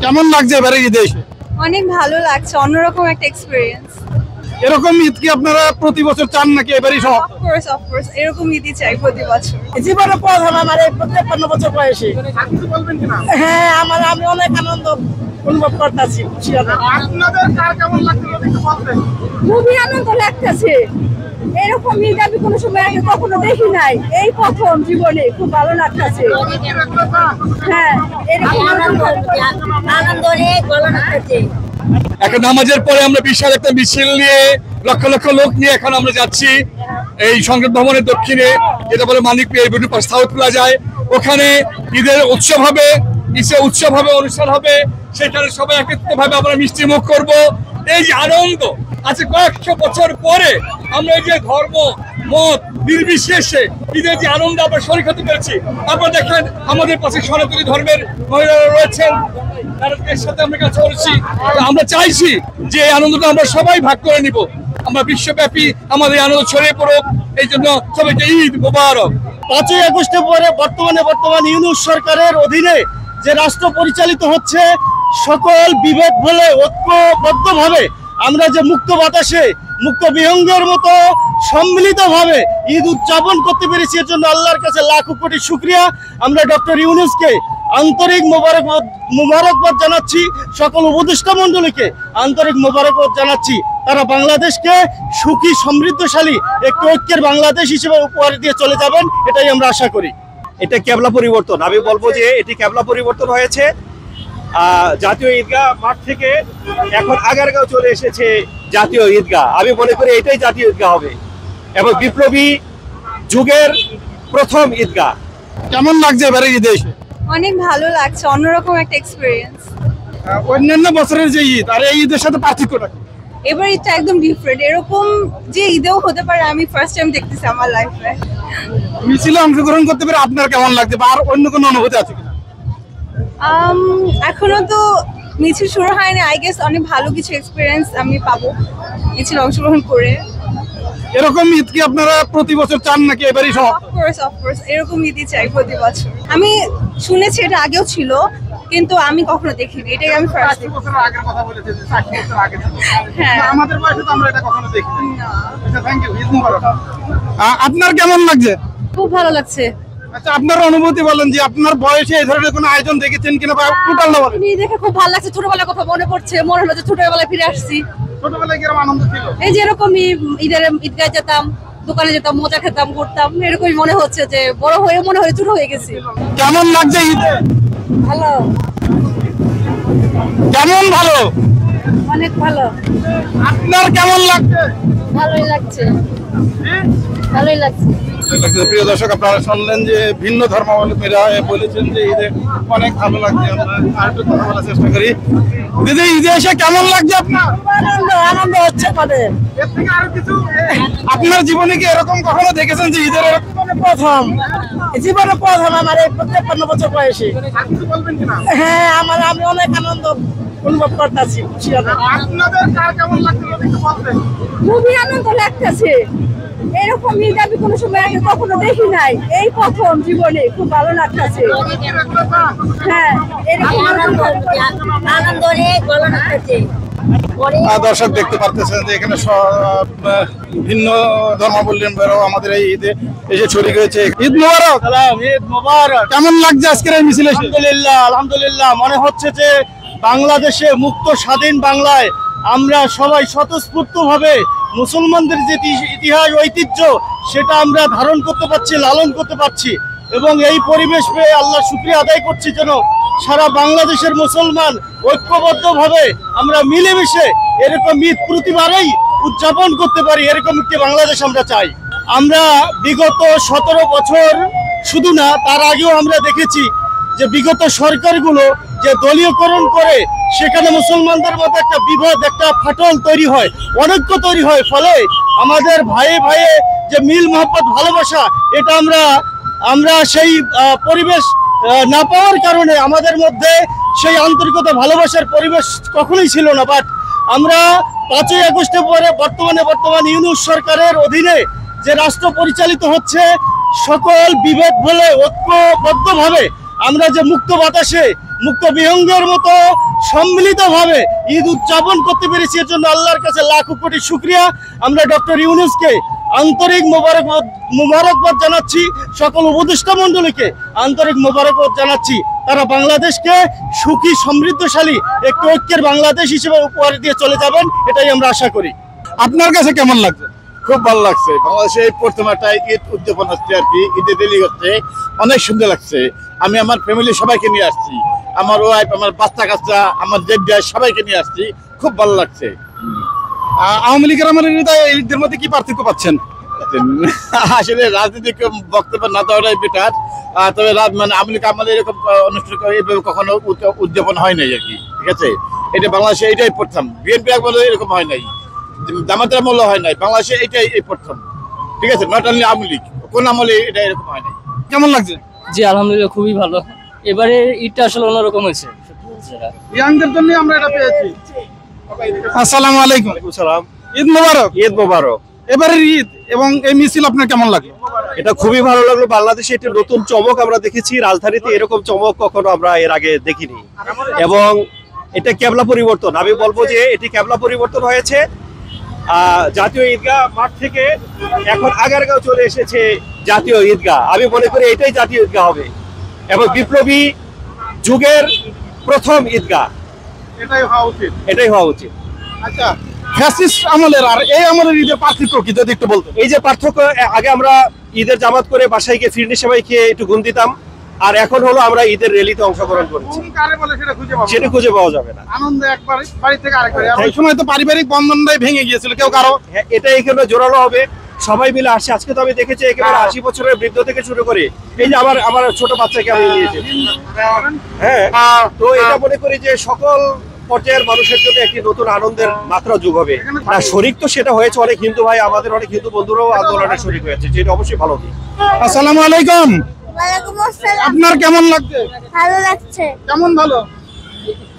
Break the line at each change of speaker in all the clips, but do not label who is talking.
কেমন লাগছে এবারে ঈদে এসে?
অনেক ভালো লাগছে, অন্যরকম একটা এক্সপেরিয়েন্স।
এরকম ঈদ কি আপনারা প্রতি বছর চান নাকি এবারই সব?
অফকোর্স এরকম ঈদই চাই প্রতি বছর।
জীবনে প্রথম আমার এই 53 বছর বয়সে।
কিছু বলবেন কিনা?
হ্যাঁ, আমি অনেক আনন্দ অনুভব করতেছি।
আপনাদের কার কেমন লাগছে একটু বলবেন?
খুবই আনন্দ লাগতেছে। এরকম ঈদ আমি কোনো সময় আগে কখনো দেখি নাই, এই প্রথম জীবনে খুব ভালো লাগতেছে। হ্যাঁ, এরকম আনন্দ অনেক ভালো লাগতেছে।
একটা নামাজের পরে আমরা বিশাল একটা মিছিল নিয়ে লক্ষ লক্ষ লোক নিয়ে এখন আমরা যাচ্ছি এই সংসদ ভবনের দক্ষিণে, যেটা বলে মানিক সাউথ প্লাজায়। ওখানে ঈদের উৎসব হবে, উৎসব হবে, অনুষ্ঠান হবে। সেখানে সবাই একত্রিত ভাবে আমরা মিষ্টি মুখ করবো। এই যে আনন্দ আছে কয়েকশো বছর পরে আমরা এই যে ধর্ম মত নির্বিশেষে ঈদের যে আনন্দ আমরা শরীক হতে পেরেছি। আপনারা দেখেন আমাদের পাশে সনাতনী ধর্মের মহিলারা রয়েছেন, তাদের সাথে আমরা কাজ করেছি। আমরা চাইছি যে এই আনন্দটা আমরা সবাই ভাগ করে নিব, আমরা বিশ্বব্যাপী আমাদের আনন্দ ছড়িয়ে পড়ুক। এই জন্য সবাইকে ঈদ মোবারক।
5ই আগস্টের পরে বর্তমান ইউনূস সরকারের অধীনে যে রাষ্ট্র পরিচালিত হচ্ছে, সকল বিভেদ ভুলে ঐক্যবদ্ধভাবে আমরা যে মুক্ত বাতাসে মুক্ত বিহঙ্গের মতো সম্মিলিতভাবে ঈদ উদযাপন করতে পেরেছি, এর জন্য আল্লাহর কাছে লাখো কোটি শুকরিয়া। আমরা ডক্টর ইউনূসকে আন্তরিক মোবারকবাদ জানাচ্ছি, সকল উপদেষ্টা মণ্ডলীকে আন্তরিক মোবারকবাদ জানাচ্ছি। তারা বাংলাদেশকে সুখী সমৃদ্ধশালী একটি ঐক্যের বাংলাদেশ হিসেবে উপহার দিয়ে চলে যাবেন, এটাই আমরা আশা করি।
এটা কেবলা পরিবর্তন, আমি বলবো যে এটি কেবলা পরিবর্তন হয়েছে। জাতীয় ঈদগাহ মাঠ থেকে এখন আগারগাঁও চলে এসেছে জাতীয় ঈদগাহ। আমি মনে করি এটাই জাতীয় ঈদগাহ হবে এবং বিপ্লবী যুগের প্রথম ঈদগাহ।
কেমন লাগছে এবারে ঈদে এসে?
অনেক ভালো লাগছে, অন্যরকম একটা এক্সপেরিয়েন্স।
অন্যান্য বছরের যে ঈদ আর এই ঈদের সাথে পার্থক্যটা কি?
এবার এটা একদম ডিফারেন্ট। এরকম যে ঈদেও হতে পারে আমি ফার্স্ট টাইম দেখতেছি আমার লাইফে।
মিছিলে অংশগ্রহণ করতে পেরে আপনার কেমন লাগছে বা আর অন্য কোনো অনুভূতি আছে কিনা?
এখনো তো মিছিল শুরু হয়নি, আই গেস অনেক ভালো কিছু এক্সপিরিয়েন্স আমি পাবো মিছিল অংশগ্রহণ করে।
এরকম ঈদ কি আপনারা প্রতি বছর চান নাকি এবারই সব?
অফকোর্স এরকম ঈদই চাই প্রতি বছর। আমি শুনেছি এটা আগেও ছিল, কিন্তু আমি কখনো দেখিনি, এটাই আমি ফার্স্ট।
60 বছর আগের কথা বলেছে যে 60 বছর আগে ছিল।
হ্যাঁ,
আমাদের বয়সে তো আমরা এটা কখনো দেখিনি। আচ্ছা, থ্যাংক ইউ, ঈদ মোবারক। আপনার কেমন লাগছে?
খুব ভালো লাগছে।
আচ্ছা, আপনার অনুভূতি বলেন যে আপনার বয়সে এই ধরনের কোনো আয়োজন দেখেছেন কিনা বা টোটাল না বলেন।
আমি দেখে খুব ভালো লাগছে, ছোটবেলার কথা মনে পড়ছে, মনে হলো যে ছোটবেলায় ফিরে আসছি।
ছোটবেলায় কিরকম আনন্দ ছিল?
এই যে এরকম ঈদগায় যেতাম, দোকানে যেতাম, মজা খেতাম, ঘুরতাম, এরকমই মনে হচ্ছে যে বড় হয়ে মনে হয় ছোট হয়ে গেছি।
কেমন লাগছে ঈদে?
ভালো,
কেমন ভালো?
অনেক ভালো।
আপনার কেমন লাগছে?
ভালোই লাগছে, ভালোই লাগছে।
প্রিয় দর্শক, আপনারা শুনলেন যে ভিন্ন ধর্মাবলম্বীরা বলেছেন যে ঈদে অনেক ভালো লাগছে। আমরা আরেকটু কথা বলার চেষ্টা করি। দিদি, ঈদে এসে কেমন লাগছে আপনার?
আনন্দ হচ্ছে আমাদের।
এর থেকে আরো কিছু আপনার জীবনে কি এরকম কখনো দেখেছেন যে ঈদের
জীবনে প্রথম আমার এই 53 বছর বয়সে।
কিছু বলবেন কিনা?
হ্যাঁ, আমি অনেক আনন্দ অনুভব করতেছি।
আপনাদের কার কেমন লাগছে একটু বলবেন?
খুবই আনন্দ লাগতেছে। এরকম ঈদ আমি কোনো সময় আগে কখনো দেখি নাই, এই প্রথম জীবনে খুব ভালো লাগতেছে। হ্যাঁ, এরকম আনন্দ অনেক ভালো লাগতেছে।
দর্শক দেখতে পারতেছেন যে এখানে ভিন্ন ধর্মাবলম্বীরাও আমাদের এই ঈদে এসে শরীক হয়েছে। ঈদ মোবারক।
ঈদ মোবারক।
কেমন লাগছে আজকের এই মিছিলে?
আলহামদুলিল্লাহ মনে হচ্ছে যে বাংলাদেশে মুক্ত স্বাধীন বাংলায় আমরা সবাই স্বতঃস্ফূর্তভাবে মুসলমানদের যে ইতিহাস ঐতিহ্য সেটা আমরা ধারণ করতে পারছি, লালন করতে পারছি এবং এই পরিবেশ পেয়ে আল্লাহ শুকরিয়া আদায় করছি যেন সারা বাংলাদেশের মুসলমান ঐক্যবদ্ধভাবে আমরা মিলেমিশে এরকম ঈদ প্রতিবারেই উদযাপন করতে পারি, এরকম একটি বাংলাদেশ আমরা চাই। আমরা বিগত 17 বছর শুধু না, তার আগেও আমরা দেখেছি যে বিগত সরকারগুলো যে দলীয়করণ করে সেখানে মুসলমানদের মধ্যে একটা বিভেদ, একটা ফাটল তৈরি হয়, অনৈক্য তৈরি হয়, ফলে আমাদের ভাইয়ে ভাইয়ে যে মিল মহব্বত ভালোবাসা, এটা আমরা সেই পরিবেশ না পাওয়ার কারণে আমাদের মধ্যে সেই আন্তরিকতা ভালোবাসার পরিবেশ কখনোই ছিল না। বাট আমরা 5ই আগস্টের পরে বর্তমান ইউনূস সরকারের অধীনে যে রাষ্ট্র পরিচালিত হচ্ছে, সকল বিভেদ ভুলে ঐক্যবদ্ধভাবে আমরা যে মুক্ত বাতাসে মুক্ত বিহঙ্গের মতো সম্মিলিতভাবে ঈদ উদযাপন করতে পেরেছি, এর জন্য আল্লাহর কাছে লাখো কোটি শুকরিয়া। আমরা ডক্টর ইউনূসকে আন্তরিক মোবারকবাদ জানাচ্ছি, সকল উপদেষ্টা মণ্ডলীকে আন্তরিক মোবারকবাদ জানাচ্ছি। তারা বাংলাদেশকে সুখী সমৃদ্ধশালী একটি ঐক্যের বাংলাদেশ হিসেবে উপহার দিয়ে চলে যাবেন, এটাই আমরা আশা করি।
আপনার কাছে কেমন লাগছে?
খুব ভালো লাগছে। বাংলাদেশে এই প্রথম একটা ঈদ উদযাপন হচ্ছে আর কি, ঈদে দিলি হচ্ছে, অনেক সুন্দর লাগছে। আমি আমার ফ্যামিলি সবাইকে নিয়ে আসছি, আমার ওয়াইফ, আমার বাচ্চা কাচ্চা, আমার জেদ্দা সবাইকে নিয়ে আসছি, খুব ভালো লাগছে।
আওয়ামী লীগের আমলের ঈদের মধ্যে কি পার্থক্য পাচ্ছেন?
আসলে রাজনৈতিক বক্তব্য না দেওয়াটাই বেটার। তবে মানে আওয়ামী লীগ আমাদের এরকম অনুষ্ঠান এইভাবে কখনো উদযাপন হয় নাই আর কি, ঠিক আছে। এটা বাংলাদেশে এটাই প্রথম। বিএনপি আমলে এরকম হয় নাই, জামাতের আমলে হয় নাই, বাংলাদেশে এটাই এই প্রথম, ঠিক আছে। নট অনলি আওয়ামী লীগ, কোন আমলে এটা এরকম হয় নাই।
কেমন লাগছে?
জি আলহামদুলিল্লাহ, খুবই ভালো। এবারে ঈদটা আসলে অন্যরকম হয়েছে।
ইয়াংদের জন্য আমরা এটা পেয়েছি। আসসালামু আলাইকুম।
সালাম।
ঈদ মোবারক।
ঈদ মোবারক।
এবারের ঈদ এবং এই মিছিল আপনার কেমন লাগলো?
এটা খুবই ভালো লাগলো। বাংলাদেশে একটা নতুন চমক আমরা দেখেছি, রাজধানীতে এরকম চমক কখনো আমরা এর আগে দেখিনি, এবং এটা কেবলা পরিবর্তন। আমি বলবো যে এটি কেবলা পরিবর্তন হয়েছে। জাতীয় ঈদগাহ মাঠ থেকে এখন আগারগাঁও চলে এসেছে জাতীয় ঈদগাহ। আমি মনে করি এটাই জাতীয় ঈদগাহ হবে, এবং বিপ্লবী যুগের প্রথম ঈদগাহ
এটাই হওয়া উচিত।
এটাই হওয়া উচিত।
আচ্ছা, ফ্যাসিস্ট আমলের আর এই আমলের ঈদের পার্থক্য কি যদি একটু বলতেন?
এই যে পার্থক্য, আগে আমরা ঈদের জামাত করে বাসায় গিয়ে ফিরনি সেবাই খেয়ে একটু গুণ দিতাম, আর এখন হলো আমরা ঈদের র্যালিতে অংশগ্রহণ করছি, সেটা খুঁজে পাওয়া যাবে না।
আনন্দ একবার বাড়ি থেকে আরেকবার। ওই সময় তো পারিবারিক বন্ধনটাই ভেঙে গিয়েছিল কেউ কারো।
হ্যাঁ, এটা এখানে জোরালো হবে, সবাই মিলে আসছে। আজকে তো আমি দেখেছি একেবারে 80 বছরের বৃদ্ধ থেকে শুরু করে এই যে আমার ছোট বাচ্চাকে আমি নিয়েছি। হ্যাঁ, তো এটা মনে করি যে সকল পর্যায়ের মানুষের জন্য একটি নতুন আনন্দের মাত্রা যোগ হবে। আর শরিক তো সেটা হয়েছে, অনেক হিন্দু ভাই, আমাদের অনেক হিন্দু বন্ধুরাও আন্দোলনে শরিক হয়েছে, যেটা অবশ্যই ভালো দিক।
আসসালামু আলাইকুম।
ওয়ালাইকুম আসসালাম।
আপনার কেমন লাগছে?
ভালো লাগছে।
কেমন ভালো?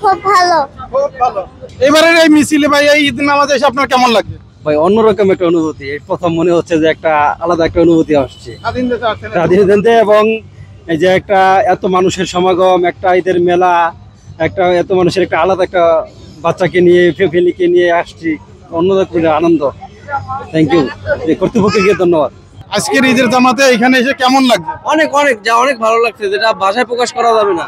খুব ভালো।
খুব ভালো। এবারের এই মিছিলে ভাই এই ঈদ নামাজে এসে আপনার কেমন লাগছে?
ভাই অন্যরকম একটা অনুভূতি। এই প্রথম মনে হচ্ছে যে একটা আলাদা একটা অনুভূতি আসছে
স্বাধীন দেশে আসছেন।
স্বাধীনতা, এবং এই যে একটা এত মানুষের সমাগম, একটা ঈদের মেলা, একটা এত মানুষের একটা আলাদা একটা বাচ্চাকে নিয়ে ফ্যামিলিকে নিয়ে আসছি, অন্যরকম আনন্দ। থ্যাংক ইউ কর্তৃপক্ষকে ধন্যবাদ।
আজকের ঈদের জামাতে এখানে এসে কেমন লাগছে?
অনেক অনেক ভালো লাগছে, যেটা ভাষায় প্রকাশ করা যাবে না।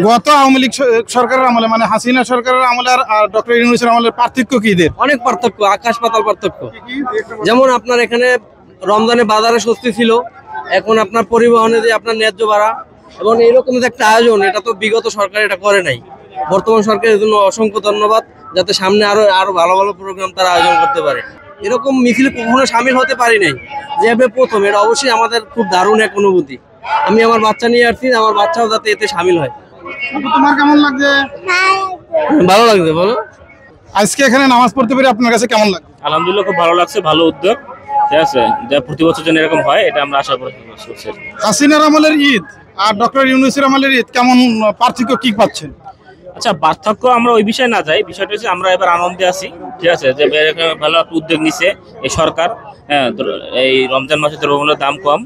গত আওয়ামী লীগ সরকারের আমলে মানে হাসিনা সরকারের আমলে আর ডক্টর ইউনূসের আমলের পার্থক্য কি ঈদের?
অনেক পার্থক্য, আকাশ পাতাল পার্থক্য। যেমন আপনার এখানে রমজানে বাজারে স্বস্তি ছিল, এখন আপনার পরিবহনে যে আপনার ন্যায্য ভাড়া এবং এইরকম যে একটা আয়োজন, এটা তো বিগত সরকার এটা করে নাই। বর্তমান সরকারের জন্য অসংখ্য ধন্যবাদ, যাতে সামনে আরো ভালো ভালো প্রোগ্রাম তারা আয়োজন করতে পারে। এরকম মিছিলে কখনো সামিল হতে পারি নাই, যেভাবে প্রথম, এটা অবশ্যই আমাদের খুব দারুণ এক অনুভূতি। আমি আমার বাচ্চা নিয়ে আসছি, আমার বাচ্চাও যাতে এতে সামিল হয়।
তোমার কেমন লাগছে?
ভালো লাগছে। বলো,
আজকে এখানে নামাজ পড়তে পেরে আপনার কাছে কেমন লাগছে?
আলহামদুলিল্লাহ, খুব ভালো লাগছে, ভালো উদ্যোগ, ঠিক আছে। যা প্রতি বছর যেন এরকম হয়, এটা আমরা আশা করছি।
হাসিনার আমলের ঈদ আর ডক্টর ইউনূসের আমলের ঈদ কেমন পার্থক্য কি পাচ্ছেন?
আচ্ছা, পার্থক্য আমরা ওই বিষয়ে না যাই, বিষয়টা হচ্ছে আমরা এবার আনন্দে আছি, ঠিক আছে, যে ভালো একটা উদ্যোগ নিছে এই সরকার। হ্যাঁ, এই রমজান মাসে দ্রব্যমূল্যের দাম কম,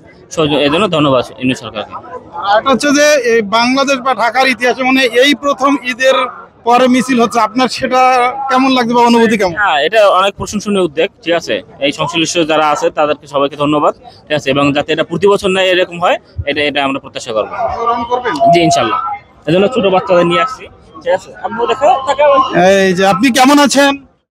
এই জন্য ধন্যবাদ ইউনূস সরকারকে।
আর এটা হচ্ছে যে এই বাংলাদেশ বা ঢাকার ইতিহাসে মানে এই প্রথম ঈদের পরে মিছিল হচ্ছে, আপনার সেটা কেমন লাগছে বা অনুভূতি কেমন?
হ্যাঁ, এটা অনেক প্রশংসনীয় উদ্যোগ, ঠিক আছে। এই সংশ্লিষ্ট যারা আছে তাদেরকে সবাইকে ধন্যবাদ, ঠিক আছে, এবং যাতে এটা প্রতি বছর না এরকম হয়, এটা আমরা প্রত্যাশা করবো। জি ইনশাল্লাহ, এই জন্য ছোট বাচ্চাদের নিয়ে আসছি, ঠিক আছে। আপনি দেখো,
এই যে আপনি কেমন আছেন?